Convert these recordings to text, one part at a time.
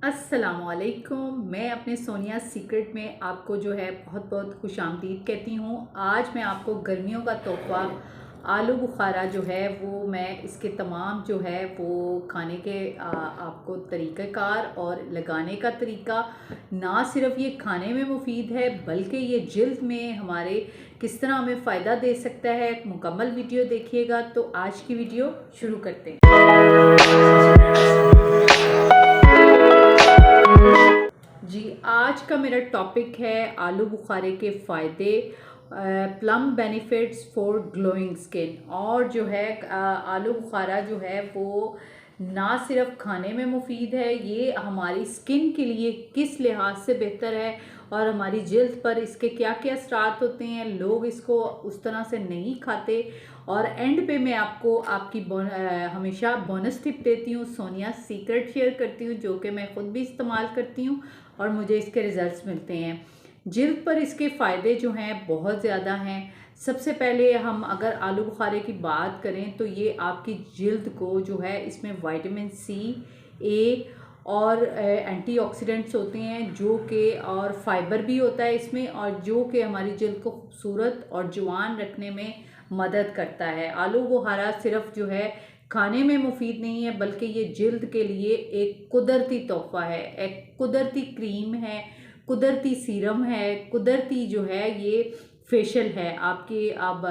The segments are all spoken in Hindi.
अस्सलामुअलैकुम। मैं अपने सोनिया सीक्रेट में आपको जो है बहुत बहुत खुशामदीद कहती हूँ। आज मैं आपको गर्मियों का तोहफ़ा आलू बुखारा जो है वो मैं इसके तमाम जो है वो खाने के आपको तरीक़ाकार और लगाने का तरीका, ना सिर्फ ये खाने में मुफीद है बल्कि ये जिल्द में हमारे किस तरह हमें फ़ायदा दे सकता है। मुकम्मल वीडियो देखिएगा। तो आज की वीडियो शुरू करते हैं। जी, आज का मेरा टॉपिक है आलू बुखारे के फ़ायदे, plum benefits for glowing skin. और जो है आलू बुखारा जो है वो ना सिर्फ खाने में मुफीद है, ये हमारी स्किन के लिए किस लिहाज से बेहतर है और हमारी जल्द पर इसके क्या क्या असरात होते हैं। लोग इसको उस तरह से नहीं खाते। और एंड पे मैं आपको आपकी हमेशा बोनस टिप देती हूँ, सोनिया सीक्रेट शेयर करती हूँ, जो कि मैं ख़ुद भी इस्तेमाल करती हूँ और मुझे इसके रिज़ल्ट्स मिलते हैं। जिल्द पर इसके फ़ायदे जो हैं बहुत ज़्यादा हैं। सबसे पहले हम अगर आलू बुखारे की बात करें तो ये आपकी जिल्द को जो है इसमें विटामिन सी, ए और एंटीऑक्सीडेंट्स होते हैं जो कि, और फाइबर भी होता है इसमें, और जो कि हमारी जिल्द को खूबसूरत और जवान रखने में मदद करता है। आलू बुखारा सिर्फ जो है खाने में मुफीद नहीं है बल्कि ये जिल्द के लिए एक कुदरती तोहफ़ा है, एक कुदरती क्रीम है, कुदरती सीरम है, कुदरती जो है ये फेशियल है आपकी अब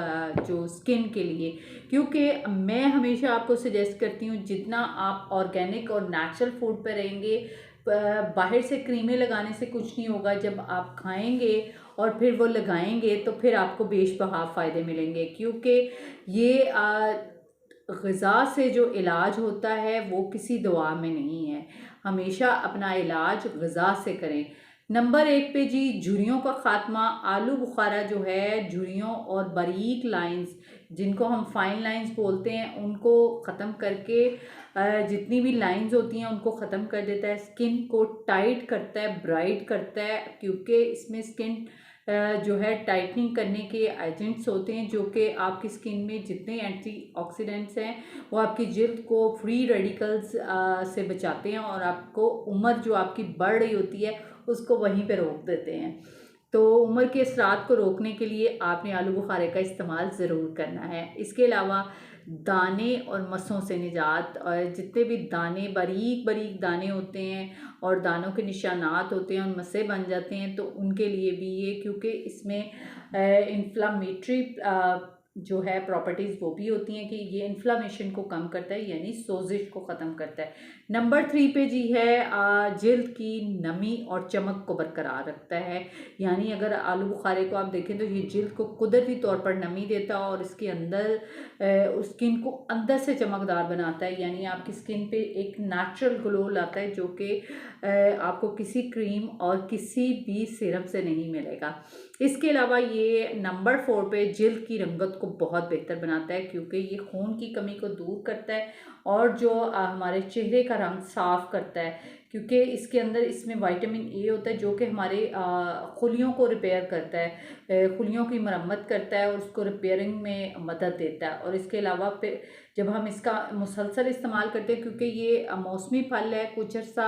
जो स्किन के लिए। क्योंकि मैं हमेशा आपको सजेस्ट करती हूँ जितना आप ऑर्गेनिक और नेचुरल फूड पर रहेंगे, बाहर से क्रीमें लगाने से कुछ नहीं होगा। जब आप खाएंगे और फिर वो लगाएंगे तो फिर आपको बेशबहा फ़ायदे मिलेंगे। क्योंकि ये ग़िज़ा से जो इलाज होता है वो किसी दवा में नहीं है। हमेशा अपना इलाज ग़िज़ा से करें। नंबर 1 पे जी, झुर्रियों का ख़ात्मा। आलू बुखारा जो है झुर्रियों और बारीक लाइंस, जिनको हम फाइन लाइंस बोलते हैं, उनको ख़त्म करके जितनी भी लाइंस होती हैं उनको ख़त्म कर देता है। स्किन को टाइट करता है, ब्राइट करता है, क्योंकि इसमें स्किन जो है टाइटनिंग करने के एजेंट्स होते हैं जो कि आपकी स्किन में जितने एंटीऑक्सीडेंट्स हैं वो आपकी जिल्द को फ्री रेडिकल्स से बचाते हैं और आपको उम्र जो आपकी बढ़ रही होती है उसको वहीं पे रोक देते हैं। तो उम्र के असरात को रोकने के लिए आपने आलू बुखारे का इस्तेमाल ज़रूर करना है। इसके अलावा दाने और मसों से निजात, और जितने भी दाने बारीक बारीक दाने होते हैं और दानों के निशानात होते हैं और मसें बन जाते हैं, तो उनके लिए भी ये, क्योंकि इसमें इन्फ्लामेटरी जो है प्रॉपर्टीज़ वो भी होती हैं कि ये इन्फ्लामेशन को कम करता है, यानी सोजिश को ख़त्म करता है। नंबर 3 पे जी है जिल्द की नमी और चमक को बरकरार रखता है। यानी अगर आलू बुखारे को आप देखें तो ये जिल्द को कुदरती तौर पर नमी देता है और इसके अंदर स्किन को अंदर से चमकदार बनाता है। यानी आपकी स्किन पे एक नेचुरल ग्लो लाता है जो कि आपको किसी क्रीम और किसी भी सिरप से नहीं मिलेगा। इसके अलावा ये नंबर 4 पे जिल्द की रंगत को बहुत बेहतर बनाता है, क्योंकि ये खून की कमी को दूर करता है और जो हमारे चेहरे का रंग साफ़ करता है। क्योंकि इसके अंदर इसमें विटामिन ए होता है जो कि हमारे खुलियों को रिपेयर करता है, खुलियों की मरम्मत करता है और उसको रिपेयरिंग में मदद देता है। और इसके अलावा फिर जब हम इसका मुसलसल इस्तेमाल करते हैं, क्योंकि ये मौसमी फल है, कुछ अर्सा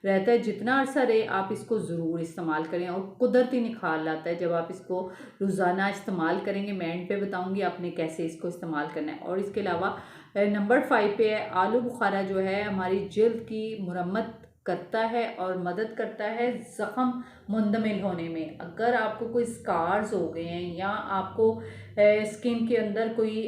रहता है, जितना अर्सा रहे आप इसको ज़रूर इस्तेमाल करें और कुदरती निखार लाता है जब आप इसको रोज़ाना इस्तेमाल करेंगे। मैं एंड पे बताऊंगी आपने कैसे इसको इस्तेमाल करना है। और इसके अलावा नंबर 5 पे है आलू बुखारा जो है हमारी जल्द की मुरम्मत करता है और मदद करता है ज़ख़म मुंदमिल होने में। अगर आपको कोई स्कार्स हो गए हैं या आपको स्किन के अंदर कोई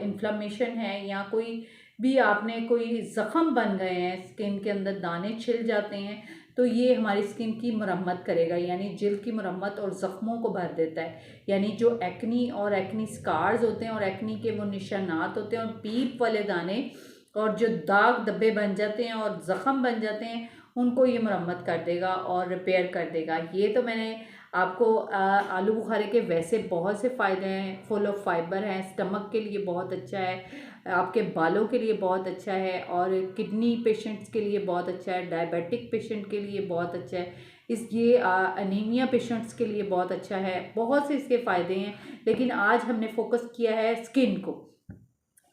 इन्फ्लामेशन है या कोई भी आपने कोई ज़ख़म बन गए हैं, स्किन के अंदर दाने छिल जाते हैं, तो ये हमारी स्किन की मुरम्मत करेगा, यानी जिल्द की मुरम्मत और ज़ख्मों को भर देता है। यानी जो एक्नी और एक्नी स्कार्स होते हैं और एक्नी के वो निशानात होते हैं और पीप वाले दाने और जो दाग धब्बे बन जाते हैं और ज़ख़म बन जाते हैं, उनको ये मुरम्मत कर देगा और रिपेयर कर देगा। ये तो मैंने आपको आलू बुखारे के वैसे बहुत से फ़ायदे हैं, फुल ऑफ फाइबर हैं, स्टमक के लिए बहुत अच्छा है, आपके बालों के लिए बहुत अच्छा है और किडनी पेशेंट्स के लिए बहुत अच्छा है, डायबिटिक पेशेंट के लिए बहुत अच्छा है, ये अनीमिया पेशेंट्स के लिए बहुत अच्छा है। बहुत से इसके फ़ायदे हैं, लेकिन आज हमने फोकस किया है स्किन को।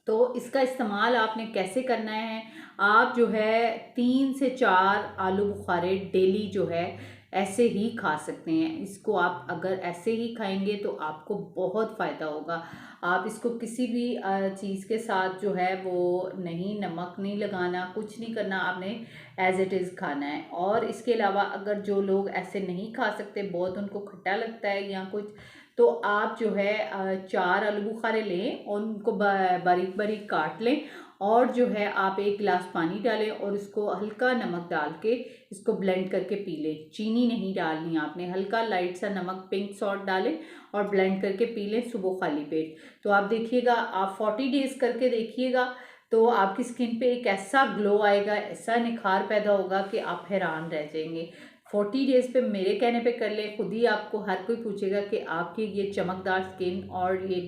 तो इसका इस्तेमाल आपने कैसे करना है, आप जो है 3 से 4 आलू बुखारे डेली जो है ऐसे ही खा सकते हैं। इसको आप अगर ऐसे ही खाएंगे तो आपको बहुत फ़ायदा होगा। आप इसको किसी भी चीज़ के साथ जो है वो नहीं, नमक नहीं लगाना, कुछ नहीं करना, आपने एज़ इट इज़ खाना है। और इसके अलावा अगर जो लोग ऐसे नहीं खा सकते, बहुत उनको खट्टा लगता है या कुछ, तो आप जो है 4 आलू बुखारे लें और उनको बारीक बारीक काट लें, और जो है आप 1 गिलास पानी डालें और उसको हल्का नमक डाल के इसको ब्लेंड करके पी लें। चीनी नहीं डालनी आपने, हल्का लाइट सा नमक, पिंक सॉल्ट डालें और ब्लेंड करके पी लें सुबह खाली पेट। तो आप देखिएगा, आप 40 डेज़ करके देखिएगा, तो आपकी स्किन पे एक ऐसा ग्लो आएगा, ऐसा निखार पैदा होगा कि आप हैरान रह जाएंगे। 40 डेज़ पे मेरे कहने पे कर लें, खुद ही आपको हर कोई पूछेगा कि आपकी ये चमकदार स्किन और ये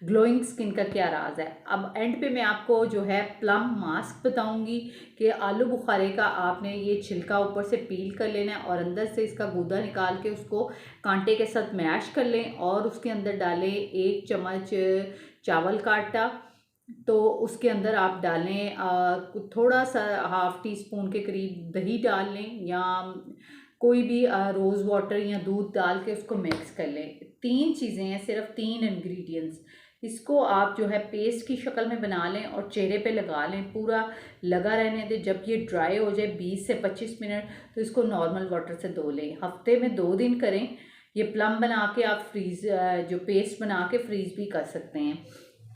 ग्लोइंग स्किन का क्या राज है। अब एंड पे मैं आपको जो है प्लम मास्क बताऊंगी कि आलू बुखारे का आपने ये छिलका ऊपर से पील कर लेना है और अंदर से इसका गूदा निकाल के उसको कांटे के साथ मैश कर लें और उसके अंदर डालें 1 चम्मच चावल का आटा। तो उसके अंदर आप डालें थोड़ा सा हाफ टी स्पून के करीब दही डाल लें, या कोई भी रोज़ वाटर या दूध डाल के उसको मिक्स कर लें। 3 चीज़ें हैं, सिर्फ 3 इंग्रेडिएंट्स। इसको आप जो है पेस्ट की शक्ल में बना लें और चेहरे पे लगा लें, पूरा लगा रहने दें। जब ये ड्राई हो जाए 20 से 25 मिनट, तो इसको नॉर्मल वाटर से धो लें। हफ्ते में 2 दिन करें। ये प्लम बना के आप फ्रीज़, जो पेस्ट बना के फ्रीज़ भी कर सकते हैं।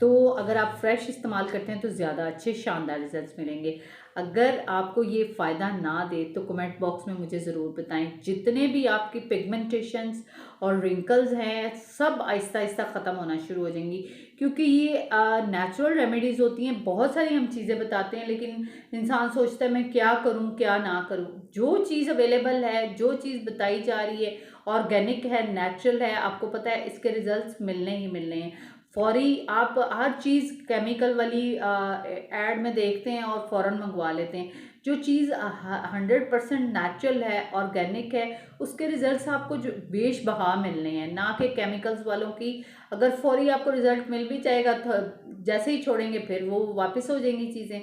तो अगर आप फ्रेश इस्तेमाल करते हैं तो ज़्यादा अच्छे शानदार रिजल्ट्स मिलेंगे। अगर आपको ये फ़ायदा ना दे तो कमेंट बॉक्स में मुझे ज़रूर बताएं। जितने भी आपकी पिगमेंटेशंस और रिंकल्स हैं, सब आहिस्ता आहिस्ता ख़त्म होना शुरू हो जाएंगी, क्योंकि ये नेचुरल रेमेडीज़ होती हैं। बहुत सारी हम चीज़ें बताते हैं, लेकिन इंसान सोचता है मैं क्या करूं क्या ना करूं। जो चीज़ अवेलेबल है, जो चीज़ बताई जा रही है, ऑर्गेनिक है, नेचुरल है, आपको पता है इसके रिजल्ट्स मिलने ही मिलने हैं फौरी। आप हर चीज़ केमिकल वाली एड में देखते हैं और फ़ौरन मंगवा लेते हैं। जो चीज़ 100% नेचुरल है, ऑर्गेनिक है, उसके रिजल्ट्स आपको जो बेशबहा मिलने हैं, ना कि केमिकल्स वालों की। अगर फौरी आपको रिजल्ट मिल भी जाएगा तो जैसे ही छोड़ेंगे फिर वो वापस हो जाएंगी चीज़ें।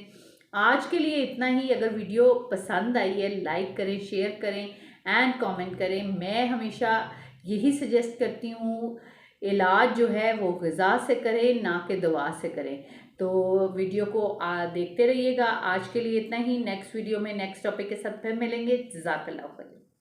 आज के लिए इतना ही। अगर वीडियो पसंद आई है, लाइक करें, शेयर करें एंड कमेंट करें। मैं हमेशा यही सजेस्ट करती हूँ, इलाज जो है वो ग़िज़ा से करें, ना कि दवा से करें। तो वीडियो को देखते रहिएगा। आज के लिए इतना ही। नेक्स्ट वीडियो में नेक्स्ट टॉपिक के साथ फिर मिलेंगे। जज़ाकल्लाह खैर।